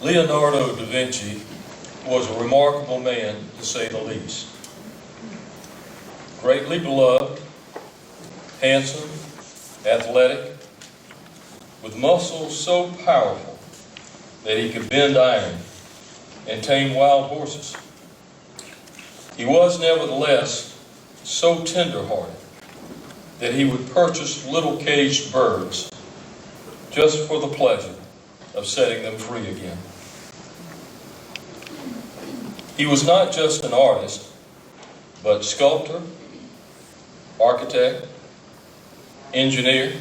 Leonardo da Vinci was a remarkable man, to say the least. Greatly beloved, handsome, athletic, with muscles so powerful that he could bend iron and tame wild horses. He was nevertheless so tender-hearted that he would purchase little caged birds just for the pleasure of setting them free again. He was not just an artist, but sculptor, architect, engineer,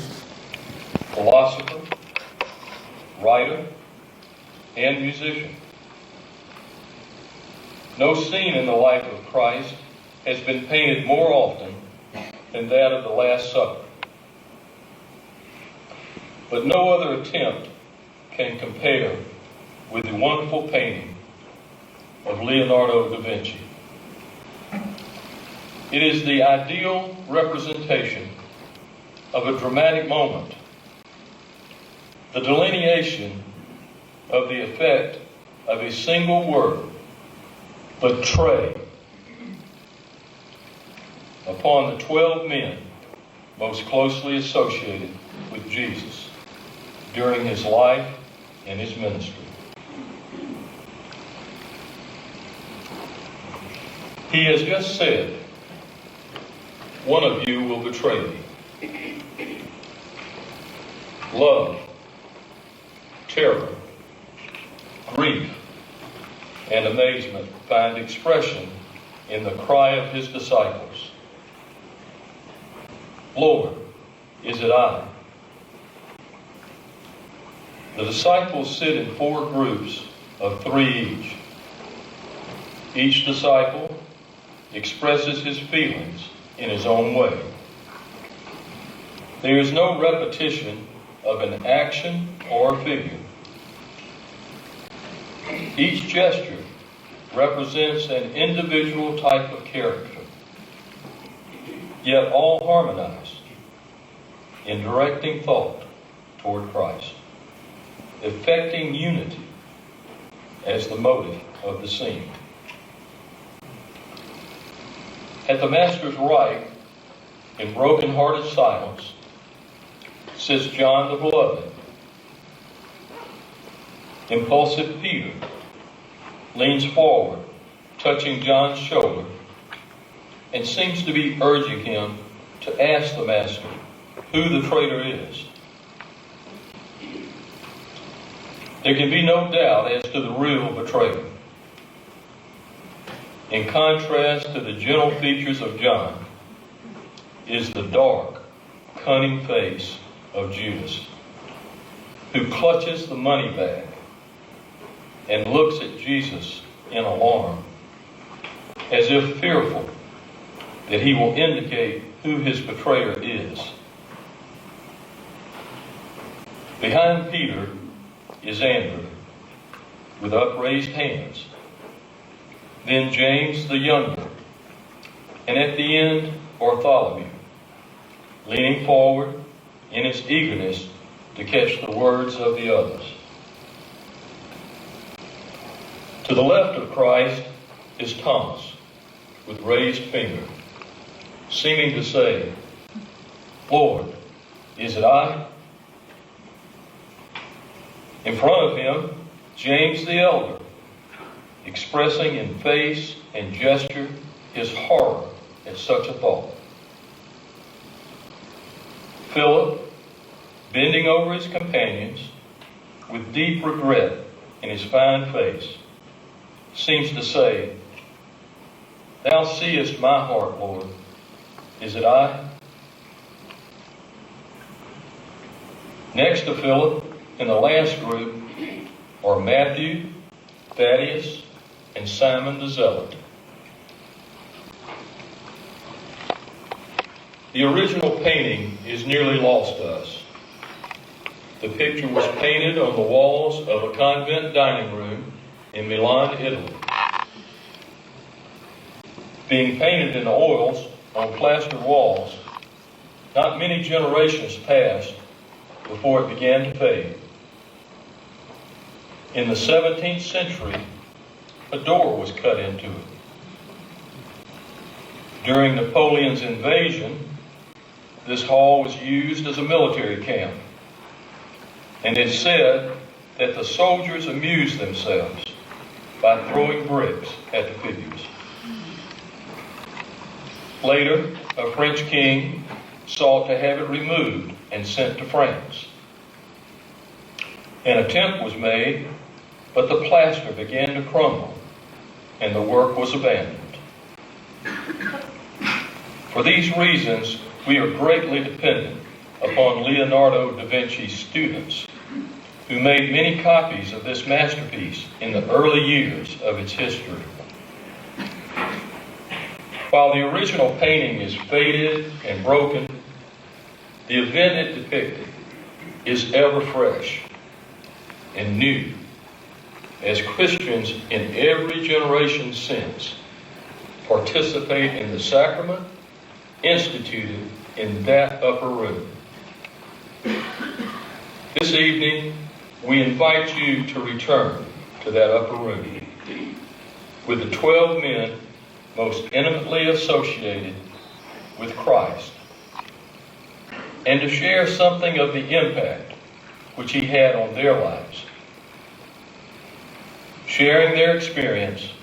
philosopher, writer, and musician. No scene in the life of Christ has been painted more often than that of the Last Supper. But no other attempt can compare with the wonderful painting of Leonardo da Vinci. It is the ideal representation of a dramatic moment, the delineation of the effect of a single word, betray, upon the 12 men most closely associated with Jesus during his life and his ministry. He has just said, "One of you will betray me." Love, terror, grief, and amazement find expression in the cry of his disciples, "Lord, is it I?" The disciples sit in 4 groups of 3 each. Each disciple expresses his feelings in his own way. There is no repetition of an action or a figure. Each gesture represents an individual type of character, yet all harmonized in directing thought toward Christ, effecting unity as the motive of the scene. At the Master's right, in broken-hearted silence, sits John the Beloved. Impulsive Peter leans forward, touching John's shoulder, and seems to be urging him to ask the Master who the traitor is. There can be no doubt as to the real betrayer. In contrast to the gentle features of John is the dark, cunning face of Judas, who clutches the money bag and looks at Jesus in alarm, as if fearful that he will indicate who his betrayer is. Behind Peter is Andrew, with upraised hands, then James the younger, and at the end, Bartholomew, leaning forward in its eagerness to catch the words of the others. To the left of Christ is Thomas, with raised finger, seeming to say, "Lord, is it I?" In front of him, James the elder, expressing in face and gesture his horror at such a thought. Philip, bending over his companions with deep regret in his fine face, seems to say, "Thou seest my heart, Lord. Is it I?" Next to Philip, in the last group, are Matthew, Thaddaeus, and Simon the Zealot. The original painting is nearly lost to us. The picture was painted on the walls of a convent dining room in Milan, Italy. Being painted in oils on plastered walls, not many generations passed before it began to fade. In the 17th century, a door was cut into it. During Napoleon's invasion, this hall was used as a military camp, and it is said that the soldiers amused themselves by throwing bricks at the figures. Later, a French king sought to have it removed and sent to France. An attempt was made, but the plaster began to crumble, and the work was abandoned. For these reasons, we are greatly dependent upon Leonardo da Vinci's students, who made many copies of this masterpiece in the early years of its history. While the original painting is faded and broken, the event it depicted is ever fresh and new, as Christians in every generation since participate in the sacrament instituted in that upper room. This evening, we invite you to return to that upper room with the 12 men most intimately associated with Christ, and to share something of the impact which he had on their lives. Sharing their experience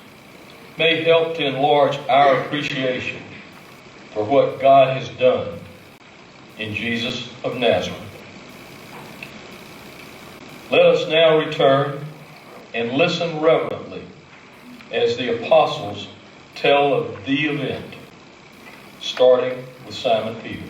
may help to enlarge our appreciation for what God has done in Jesus of Nazareth. Let us now return and listen reverently as the apostles tell of the event, starting with Simon Peter.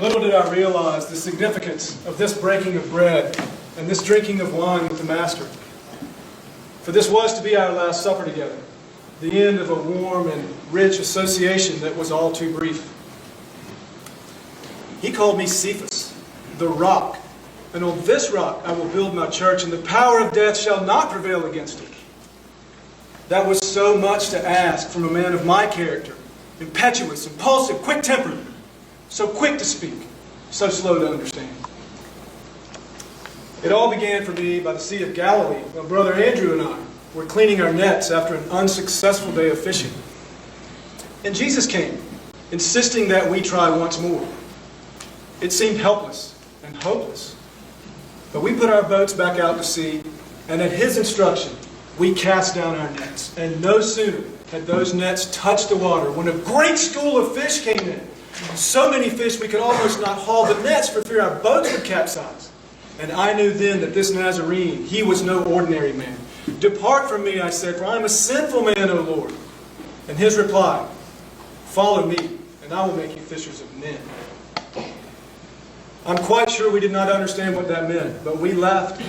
Little did I realize the significance of this breaking of bread and this drinking of wine with the Master. For this was to be our last supper together, the end of a warm and rich association that was all too brief. He called me Cephas, the rock, and on this rock I will build my church, and the power of death shall not prevail against it. That was so much to ask from a man of my character, impetuous, impulsive, quick-tempered, so quick to speak, so slow to understand. It all began for me by the Sea of Galilee, when Brother Andrew and I were cleaning our nets after an unsuccessful day of fishing. And Jesus came, insisting that we try once more. It seemed helpless and hopeless. But we put our boats back out to sea, and at his instruction, we cast down our nets. And no sooner had those nets touched the water when a great school of fish came in. So many fish we could almost not haul the nets for fear our boats would capsize. And I knew then that this Nazarene, he was no ordinary man. Depart from me, I said, for I am a sinful man, O Lord. And his reply, follow me, and I will make you fishers of men. I'm quite sure we did not understand what that meant, but we left.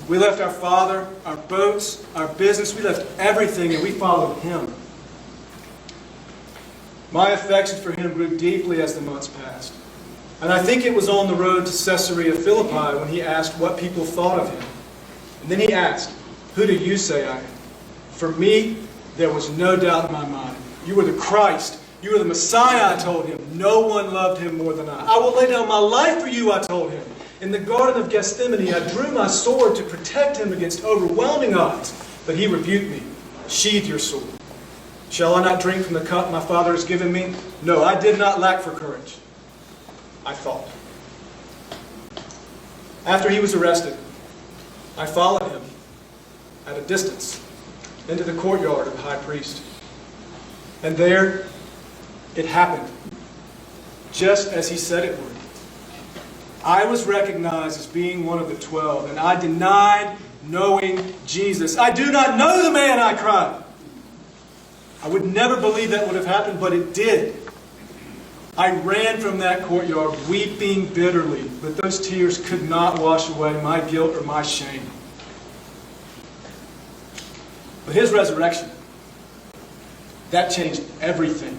We left our father, our boats, our business. We left everything, and we followed him. My affection for him grew deeply as the months passed. And I think it was on the road to Caesarea Philippi when he asked what people thought of him. And then he asked, who do you say I am? For me, there was no doubt in my mind. You were the Christ. You were the Messiah, I told him. No one loved him more than I. I will lay down my life for you, I told him. In the Garden of Gethsemane, I drew my sword to protect him against overwhelming odds. But he rebuked me. Sheathe your sword. Shall I not drink from the cup my Father has given me? No, I did not lack for courage. I thought. After he was arrested, I followed him at a distance into the courtyard of the high priest. And there it happened, just as he said it would. I was recognized as being one of the 12, and I denied knowing Jesus. I do not know the man, I cried. I would never believe that would have happened, but it did. I ran from that courtyard weeping bitterly, but those tears could not wash away my guilt or my shame. But his resurrection, that changed everything.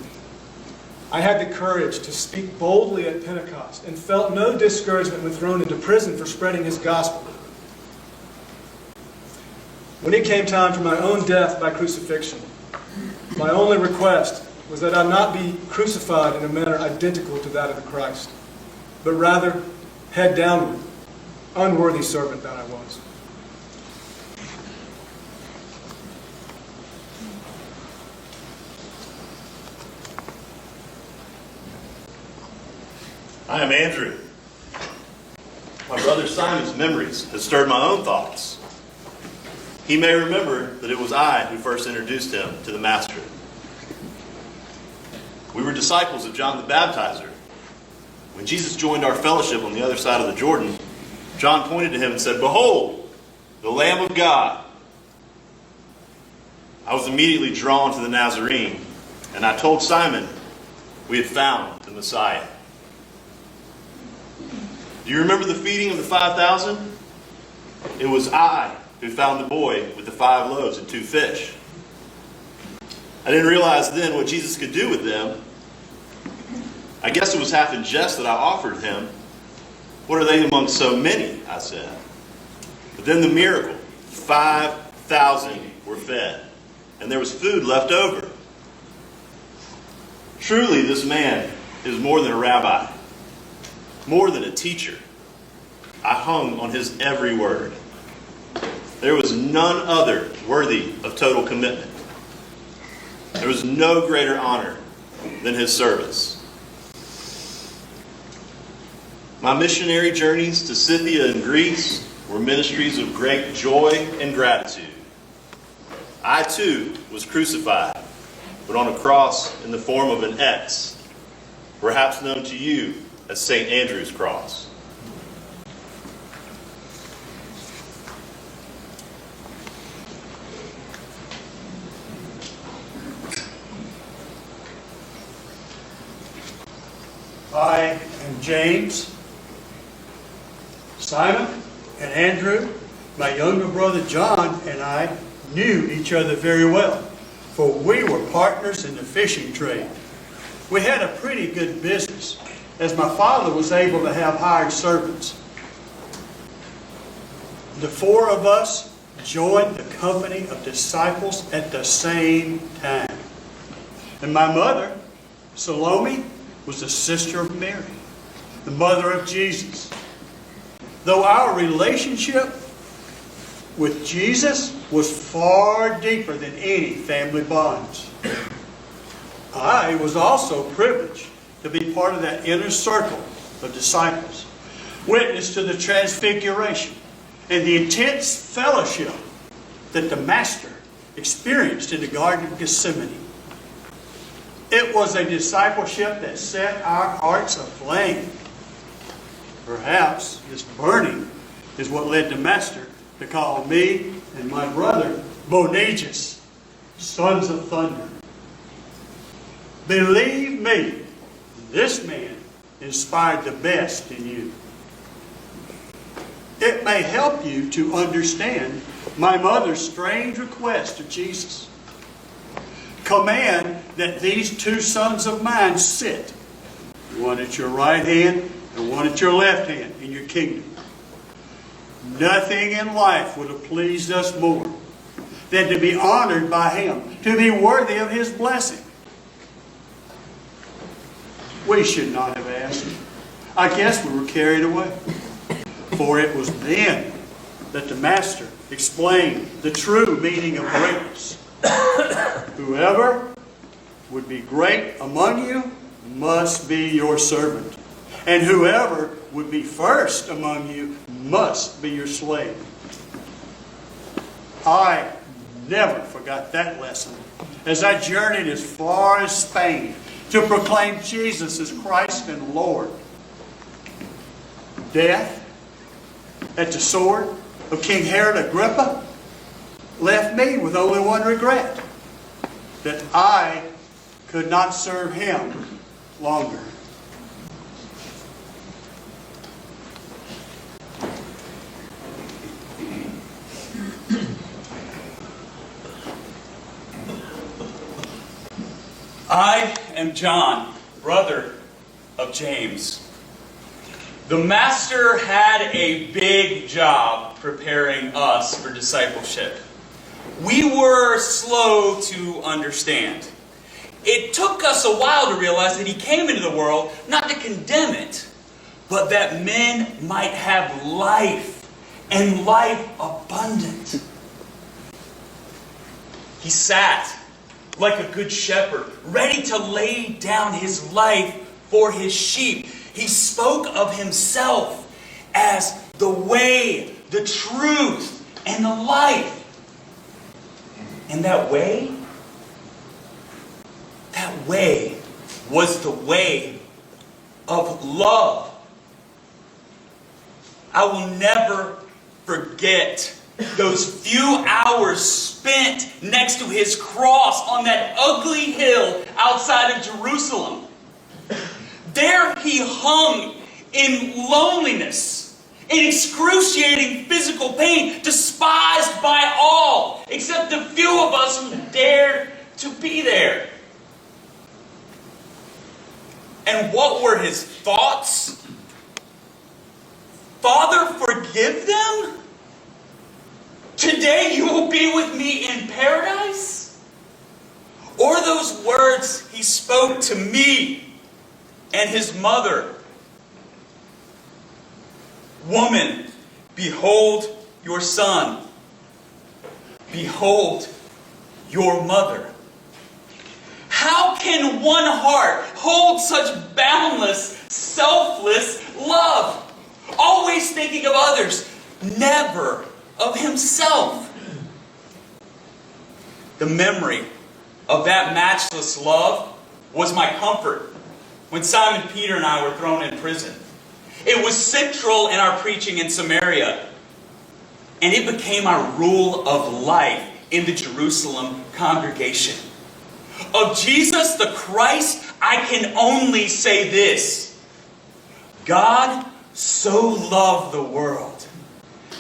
I had the courage to speak boldly at Pentecost and felt no discouragement when thrown into prison for spreading his gospel. When it came time for my own death by crucifixion, my only request was that I not be crucified in a manner identical to that of the Christ. but rather head downward, unworthy servant that I was. I am Andrew. My brother Simon's memories have stirred my own thoughts. He may remember that it was I who first introduced him to the Master. We were disciples of John the Baptizer. When Jesus joined our fellowship on the other side of the Jordan, John pointed to him and said, "Behold, the Lamb of God." I was immediately drawn to the Nazarene, and I told Simon we had found the Messiah. Do you remember the feeding of the 5,000? It was I who found the boy with the 5 loaves and 2 fish. I didn't realize then what Jesus could do with them. I guess it was half in jest that I offered him. "What are they among so many?" I said. But then the miracle, 5,000 were fed, and there was food left over. Truly, this man is more than a rabbi, more than a teacher. I hung on his every word. There was none other worthy of total commitment. There was no greater honor than his service. My missionary journeys to Scythia and Greece were ministries of great joy and gratitude. I too was crucified, but on a cross in the form of an X, perhaps known to you as St. Andrew's Cross. I am James. Simon and Andrew, my younger brother John, and I knew each other very well, for we were partners in the fishing trade. We had a pretty good business, as my father was able to have hired servants. The 4 of us joined the company of disciples at the same time. And my mother, Salome, was the sister of Mary, the mother of Jesus. Though our relationship with Jesus was far deeper than any family bonds, I was also privileged to be part of that inner circle of disciples, witness to the transfiguration and the intense fellowship that the Master experienced in the Garden of Gethsemane. It was a discipleship that set our hearts aflame. Perhaps this burning is what led the Master to call me and my brother Boanerges, sons of thunder. Believe me, this man inspired the best in you. It may help you to understand my mother's strange request of Jesus. Command that these 2 sons of mine sit, one at your right hand and one at your left hand in your kingdom. Nothing in life would have pleased us more than to be honored by him, to be worthy of his blessing. We should not have asked. I guess we were carried away. For it was then that the Master explained the true meaning of greatness. Whoever would be great among you must be your servant. And whoever would be first among you must be your slave. I never forgot that lesson as I journeyed as far as Spain to proclaim Jesus as Christ and Lord. Death at the sword of King Herod Agrippa left me with only one regret, that I could not serve him longer. I am John, brother of James. The Master had a big job preparing us for discipleship. We were slow to understand. It took us a while to realize that he came into the world not to condemn it, but that men might have life, and life abundant. He sat like a good shepherd, ready to lay down his life for his sheep. He spoke of himself as the way, the truth, and the life. And that way was the way of love. I will never forget those few hours spent next to his cross on that ugly hill outside of Jerusalem. There he hung in loneliness, in excruciating physical pain, despised by all, except the few of us who dared to be there. And what were his thoughts? Father, forgive them? Today you will be with me in paradise? Or those words he spoke to me and his mother. Woman, behold your son. Behold your mother. How can one heart hold such boundless, selfless love? Always thinking of others, never of himself. The memory of that matchless love was my comfort when Simon Peter and I were thrown in prison. It was central in our preaching in Samaria, and it became our rule of life in the Jerusalem congregation. Of Jesus the Christ, I can only say this: God so loved the world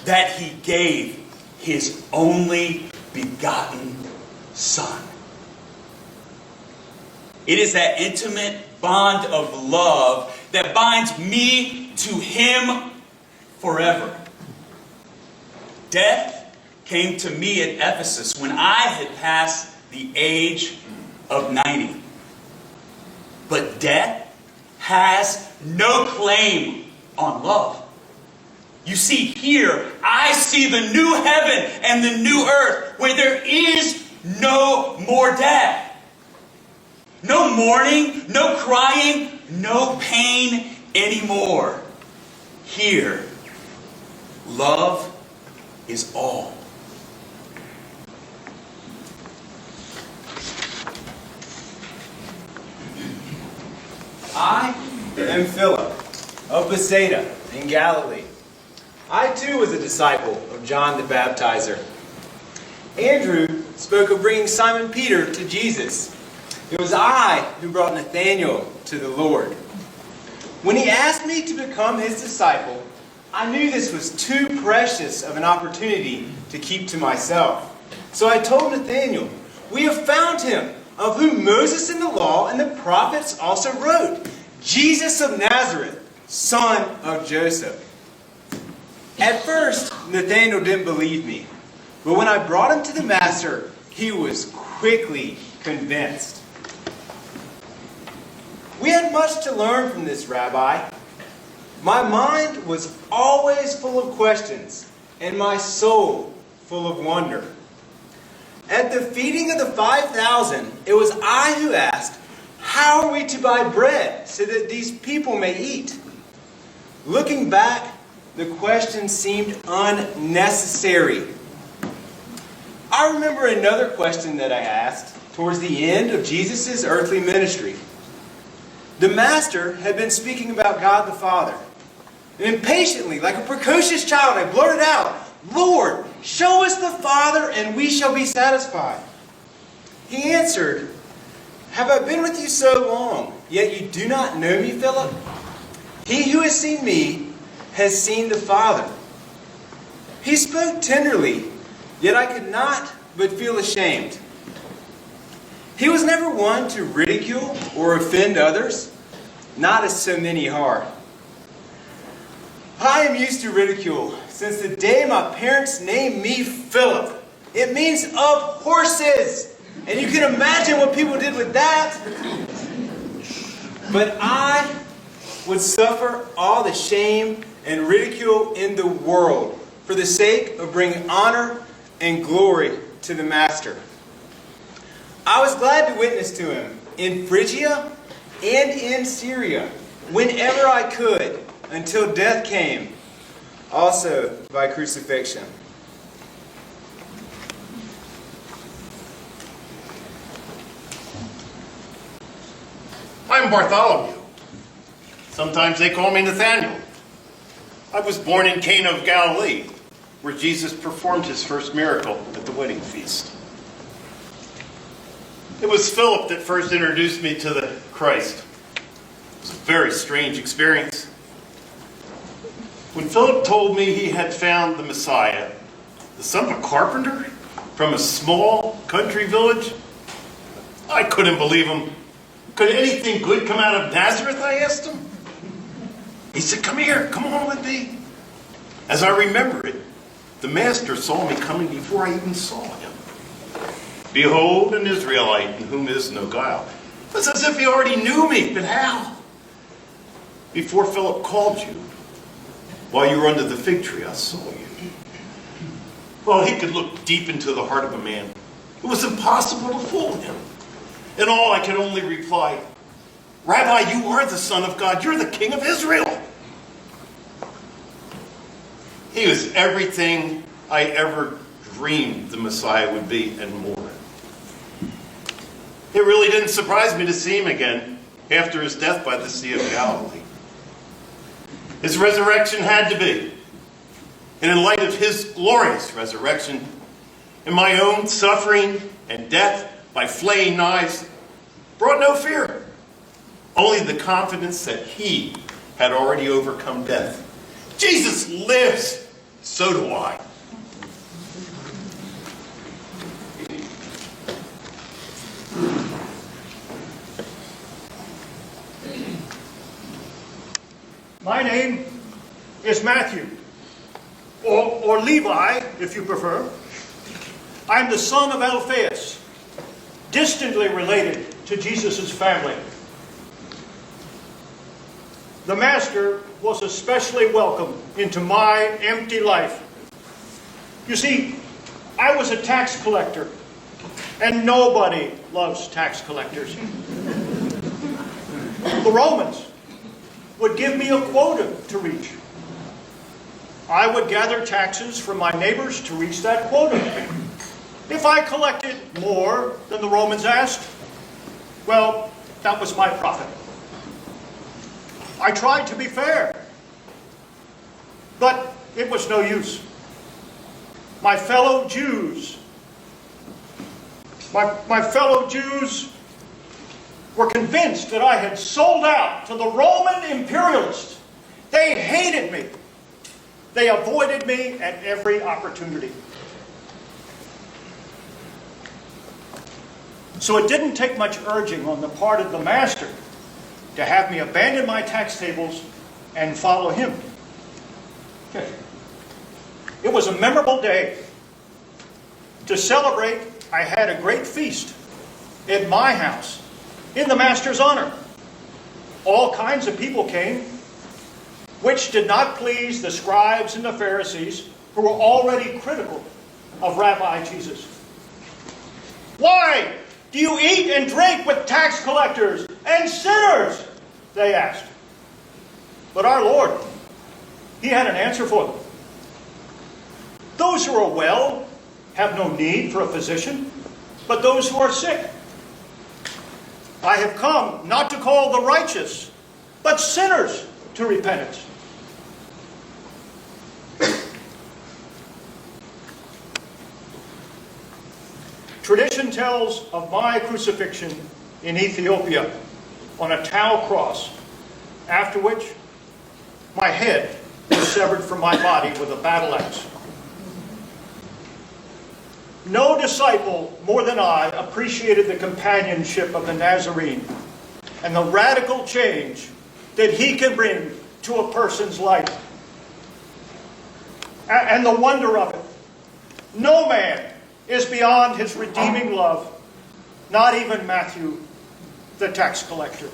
that he gave his only begotten Son. It is that intimate bond of love that binds me to him forever. Death came to me at Ephesus when I had passed the age of 90. But death has no claim on love. You see, here I see the new heaven and the new earth where there is no more death. No mourning, no crying, no pain anymore. Here, love is all. I am Philip of Bethsaida in Galilee. I too was a disciple of John the Baptizer. Andrew spoke of bringing Simon Peter to Jesus. It was I who brought Nathanael to the Lord. When he asked me to become his disciple, I knew this was too precious of an opportunity to keep to myself. So I told Nathanael, "We have found him, of whom Moses in the law and the prophets also wrote, Jesus of Nazareth, son of Joseph." At first, Nathanael didn't believe me, but when I brought him to the master, he was quickly convinced. We had much to learn from this rabbi. My mind was always full of questions, and my soul full of wonder. At the feeding of the 5,000, it was I who asked, "How are we to buy bread so that these people may eat?" Looking back, the question seemed unnecessary. I remember another question that I asked towards the end of Jesus' earthly ministry. The master had been speaking about God the Father. And impatiently, like a precocious child, I blurted out, "Lord, show us the Father and we shall be satisfied." He answered, "Have I been with you so long, yet you do not know me, Philip? He who has seen me has seen the Father." He spoke tenderly, yet I could not but feel ashamed. He was never one to ridicule or offend others, not as so many are. I am used to ridicule since the day my parents named me Philip. It means of horses. And you can imagine what people did with that. But I would suffer all the shame and ridicule in the world for the sake of bringing honor and glory to the Master. I was glad to witness to him in Phrygia and in Syria whenever I could until death came, also by crucifixion. I'm Bartholomew. Sometimes they call me Nathanael. I was born in Cana of Galilee, where Jesus performed his first miracle at the wedding feast. It was Philip that first introduced me to the Christ. It was a very strange experience. When Philip told me he had found the Messiah, the son of a carpenter from a small country village, I couldn't believe him. Could anything good come out of Nazareth, I asked him. He said, come here, come on with me. As I remember it, the Master saw me coming before I even saw him. Behold, an Israelite in whom is no guile. It's as if he already knew me, but how? Before Philip called you, while you were under the fig tree, I saw you. Well, he could look deep into the heart of a man. It was impossible to fool him. In all, I could only reply, Rabbi, you are the Son of God. You're the King of Israel. He was everything I ever dreamed the Messiah would be and more. It really didn't surprise me to see him again after his death by the Sea of Galilee. His resurrection had to be. And in light of his glorious resurrection, and my own suffering and death by flaying knives, brought no fear. Only the confidence that he had already overcome death. Jesus lives, so do I. My name is Matthew, or Levi, if you prefer. I'm the son of Alphaeus, distantly related to Jesus' family. The Master was especially welcome into my empty life. You see, I was a tax collector, and nobody loves tax collectors. The Romans would give me a quota to reach. I would gather taxes from my neighbors to reach that quota. If I collected more than the Romans asked, well, that was my profit. I tried to be fair, but it was no use. My fellow Jews were convinced that I had sold out to the Roman imperialists. They hated me. They avoided me at every opportunity. So it didn't take much urging on the part of the Master to have me abandon my tax tables and follow him. Okay. It was a memorable day. To celebrate, I had a great feast at my house in the Master's honor. All kinds of people came, which did not please the scribes and the Pharisees, who were already critical of Rabbi Jesus. Why do you eat and drink with tax collectors and sinners? They asked. But our Lord, he had an answer for them. Those who are well have no need for a physician, but those who are sick. I have come not to call the righteous, but sinners to repentance. Tradition tells of my crucifixion in Ethiopia on a tau cross, after which my head was severed from my body with a battle axe. No disciple more than I appreciated the companionship of the Nazarene and the radical change that he can bring to a person's life. And the wonder of it. No man is beyond his redeeming love, not even Matthew, the tax collector.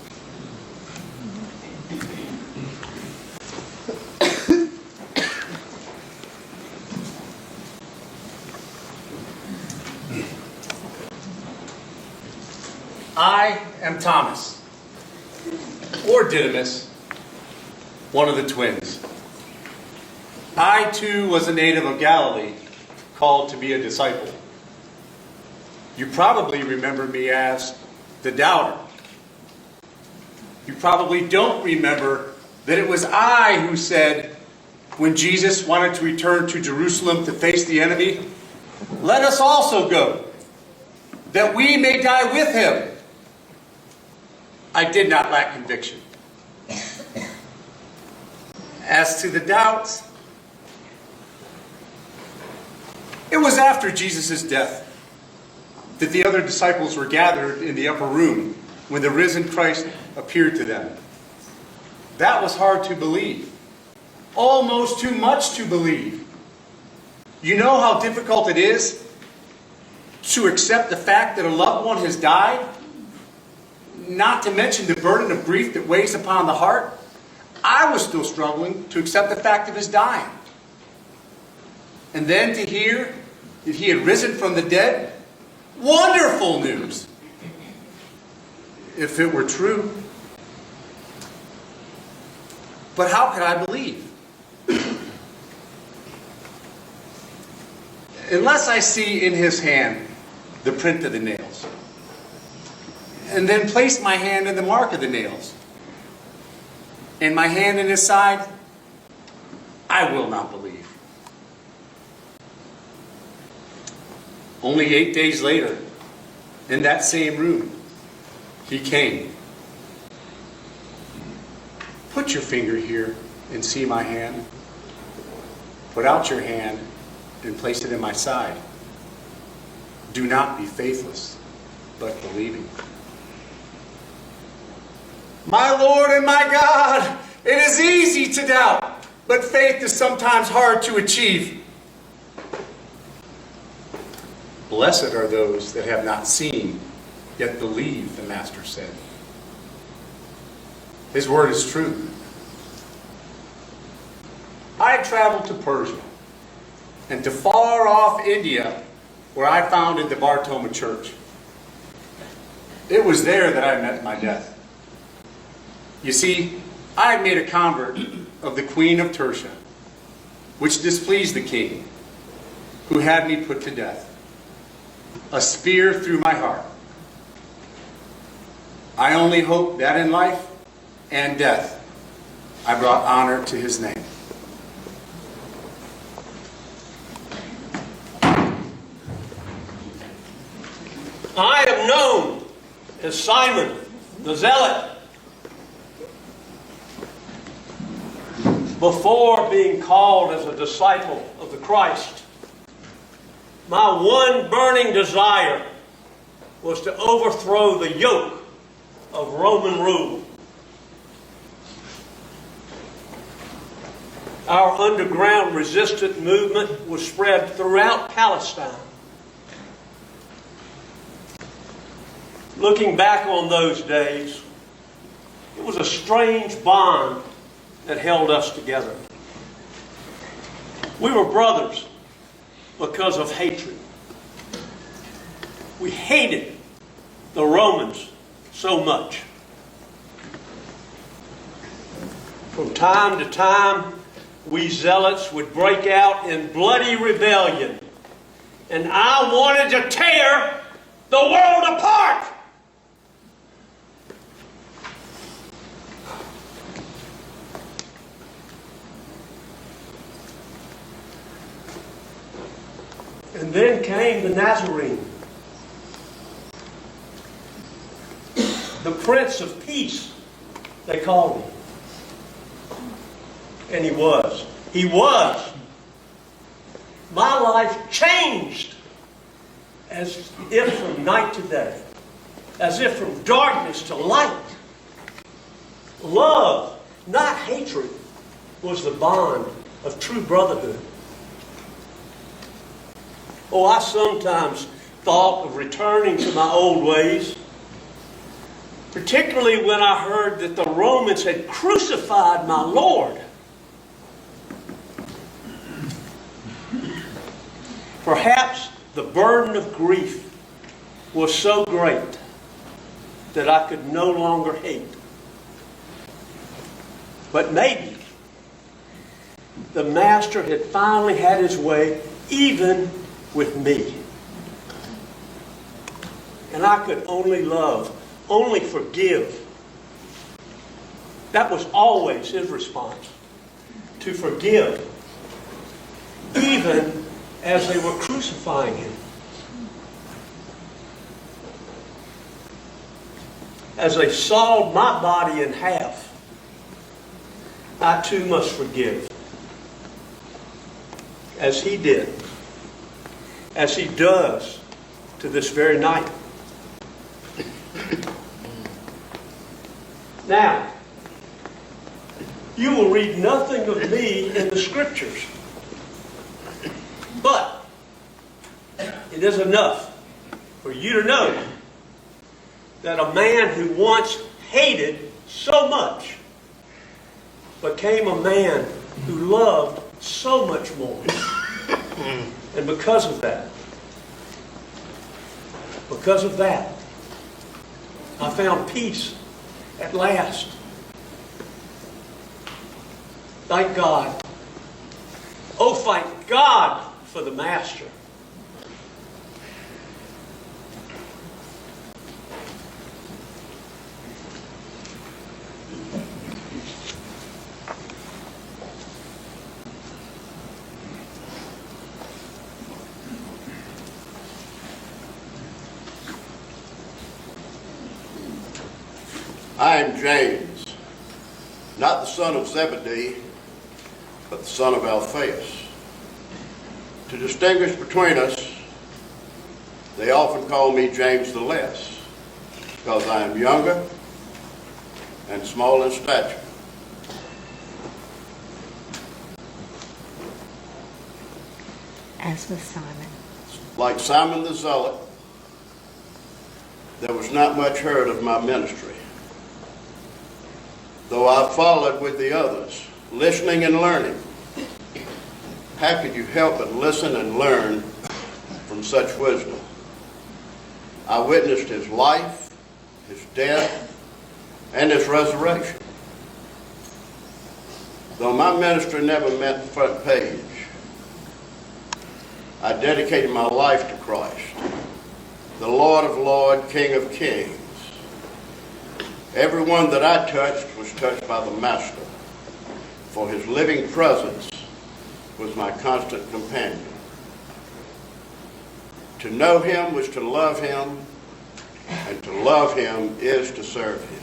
Thomas, or Didymus, one of the twins. I too was a native of Galilee, called to be a disciple. You probably remember me as the doubter. You probably don't remember that it was I who said, when Jesus wanted to return to Jerusalem to face the enemy, "Let us also go, that we may die with him." I did not lack conviction. As to the doubts, it was after Jesus' death that the other disciples were gathered in the upper room when the risen Christ appeared to them. That was hard to believe. Almost too much to believe. You know how difficult it is to accept the fact that a loved one has died? Not to mention the burden of grief that weighs upon the heart. I was still struggling to accept the fact of his dying. And then to hear that he had risen from the dead? Wonderful news! If it were true. But how could I believe? Unless I see in his hand the print of the nails, and then place my hand in the mark of the nails, and my hand in his side, I will not believe. Only 8 days later, in that same room, he came. Put your finger here and see my hand. Put out your hand and place it in my side. Do not be faithless, but believing. My Lord and my God, it is easy to doubt, but faith is sometimes hard to achieve. Blessed are those that have not seen, yet believe, the Master said. His word is true. I traveled to Persia and to far off India, where I founded the Bartoma Church. It was there that I met my death. You see, I had made a convert of the Queen of Tertia, which displeased the king, who had me put to death. A spear through my heart. I only hope that in life and death I brought honor to his name. I am known as Simon the Zealot. Before being called as a disciple of the Christ, my one burning desire was to overthrow the yoke of Roman rule. Our underground resistance movement was spread throughout Palestine. Looking back on those days, it was a strange bond that held us together. We were brothers because of hatred. We hated the Romans so much. From time to time, we zealots would break out in bloody rebellion, and I wanted to tear the world apart. And then came the Nazarene, the Prince of Peace, they called him. And he was. He was. My life changed as if from night to day, as if from darkness to light. Love, not hatred, was the bond of true brotherhood. Oh, I sometimes thought of returning to my old ways, particularly when I heard that the Romans had crucified my Lord. Perhaps the burden of grief was so great that I could no longer hate. But maybe the Master had finally had his way even with me. And I could only love, only forgive. That was always his response, to forgive, even as they were crucifying him. As they sawed my body in half, I too must forgive. As he did, as he does to this very night. Now, you will read nothing of me in the Scriptures, but it is enough for you to know that a man who once hated so much became a man who loved so much more. And because of that, I found peace at last. Thank God. Oh, thank God for the Master. I am James, not the son of Zebedee, but the son of Alphaeus. To distinguish between us, they often call me James the Less, because I am younger and small in stature. As with Simon. Like Simon the Zealot, there was not much heard of my ministry. Though I followed with the others, listening and learning. How could you help but listen and learn from such wisdom? I witnessed his life, his death, and his resurrection. Though my ministry never met the front page, I dedicated my life to Christ, the Lord of Lords, King of Kings. Everyone that I touched was touched by the Master, for his living presence was my constant companion. To know him was to love him, and to love him is to serve him.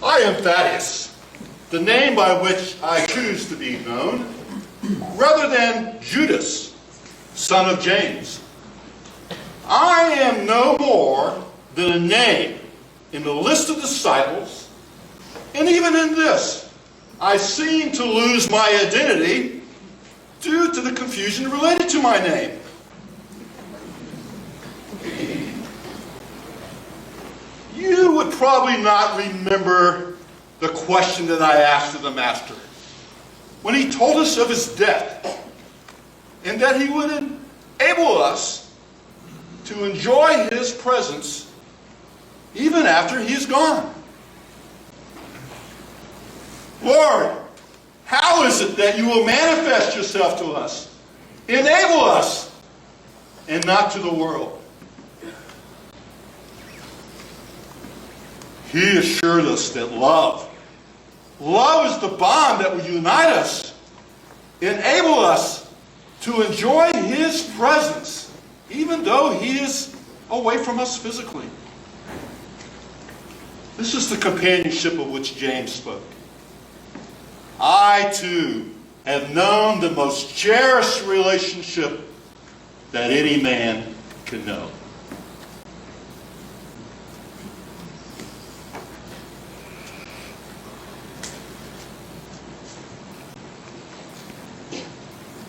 I am Thaddaeus, the name by which I choose to be known, rather than Judas, son of James. I am no more than a name in the list of disciples, and even in this, I seem to lose my identity due to the confusion related to my name. You would probably not remember the question that I asked of the Master when he told us of his death and that he would enable us to enjoy his presence even after he is gone. Lord, how is it that you will manifest yourself to us, enable us, and not to the world? He assured us that love is the bond that will unite us, enable us to enjoy his presence, even though he is away from us physically. This is the companionship of which James spoke. I, too, have known the most cherished relationship that any man can know.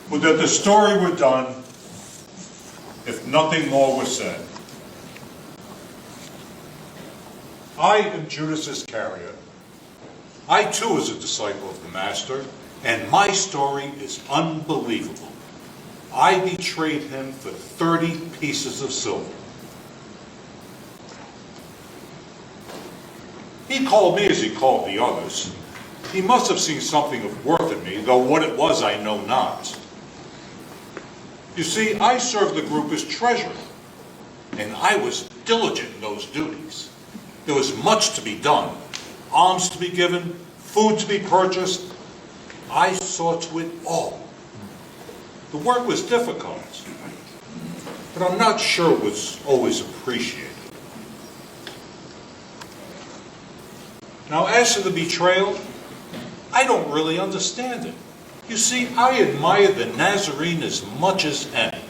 Would that the story were done if nothing more was said. I am Judas Iscariot, I too was a disciple of the Master, and my story is unbelievable. I betrayed him for 30 pieces of silver. He called me as he called the others. He must have seen something of worth in me, though what it was I know not. You see, I served the group as treasurer, and I was diligent in those duties. There was much to be done, alms to be given, food to be purchased. I saw to it all. The work was difficult, but I'm not sure it was always appreciated. Now, as to the betrayal, I don't really understand it. You see, I admire the Nazarene as much as any.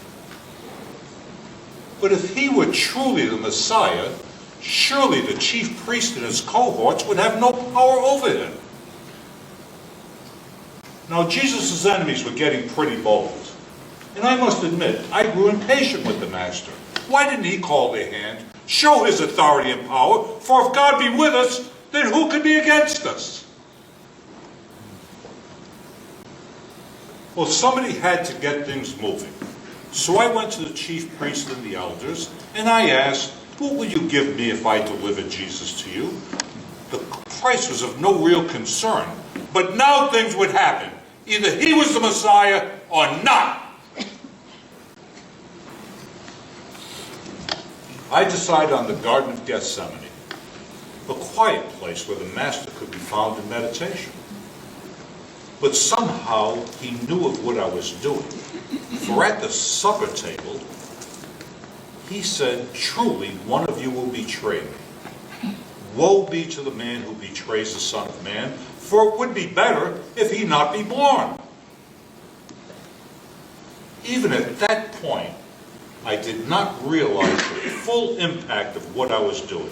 But if he were truly the Messiah, surely the chief priest and his cohorts would have no power over him. Now, Jesus' enemies were getting pretty bold. And I must admit, I grew impatient with the Master. Why didn't he call their hand, show his authority and power? For if God be with us, then who could be against us? Well, somebody had to get things moving. So I went to the chief priest and the elders, and I asked, what would you give me if I delivered Jesus to you? The price was of no real concern. But now things would happen. Either he was the Messiah or not. I decided on the Garden of Gethsemane, a quiet place where the Master could be found in meditation. But somehow he knew of what I was doing. For at the supper table, he said, truly one of you will betray me. Woe be to the man who betrays the Son of Man, for it would be better if he not be born. Even at that point, I did not realize the full impact of what I was doing.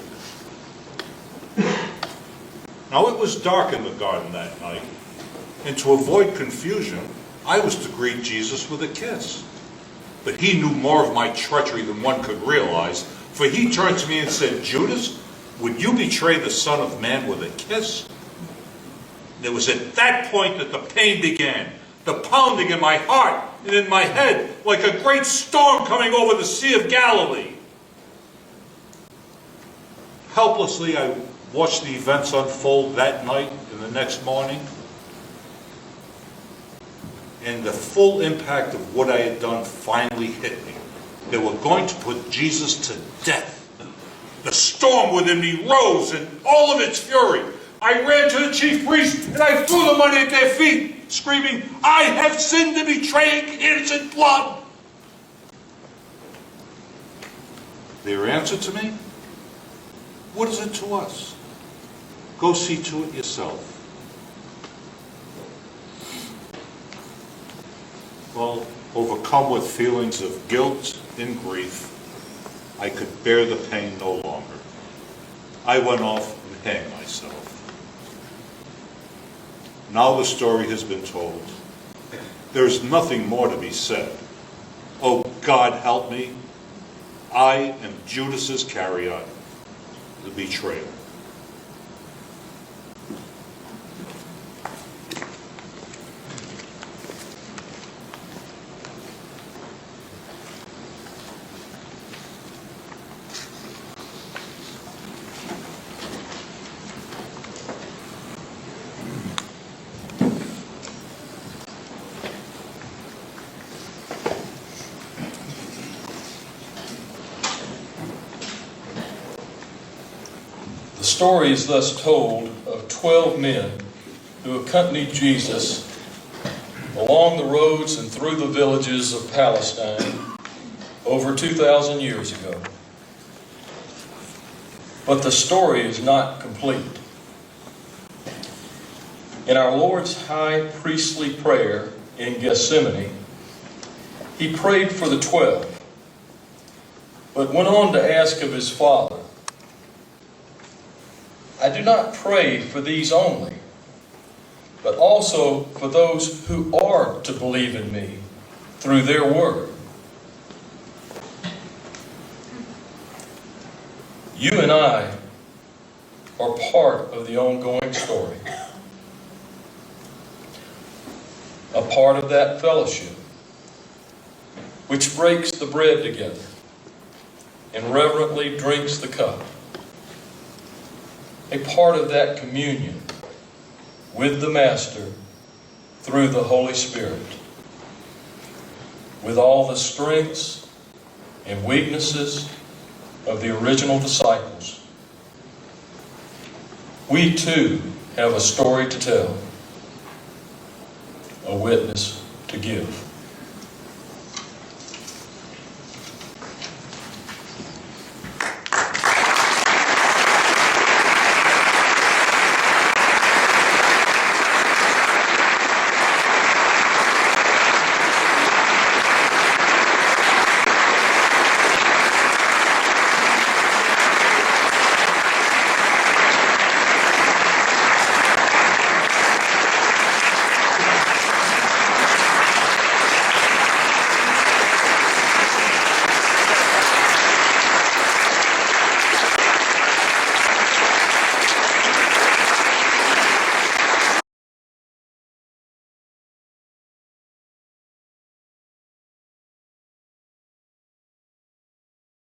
Now it was dark in the garden that night, and to avoid confusion, I was to greet Jesus with a kiss. But he knew more of my treachery than one could realize, for he turned to me and said, Judas, would you betray the Son of Man with a kiss? And it was at that point that the pain began, the pounding in my heart and in my head, like a great storm coming over the Sea of Galilee. Helplessly, I watched the events unfold that night and the next morning. And the full impact of what I had done finally hit me. They were going to put Jesus to death. The storm within me rose in all of its fury. I ran to the chief priest and I threw the money at their feet, screaming, I have sinned in betraying innocent blood. Their answer to me? What is it to us? Go see to it yourself. Well, overcome with feelings of guilt and grief, I could bear the pain no longer. I went off and hanged myself. Now the story has been told. There is nothing more to be said. Oh, God help me. I am Judas Iscariot, the betrayer. The story is thus told of 12 men who accompanied Jesus along the roads and through the villages of Palestine over 2,000 years ago. But the story is not complete. In our Lord's high priestly prayer in Gethsemane, he prayed for the 12, but went on to ask of his Father, I do not pray for these only, but also for those who are to believe in me through their word. You and I are part of the ongoing story. part of that fellowship which breaks the bread together and reverently drinks the cup. A part of that communion with the Master through the Holy Spirit, with all the strengths and weaknesses of the original disciples. We too have a story to tell, a witness to give.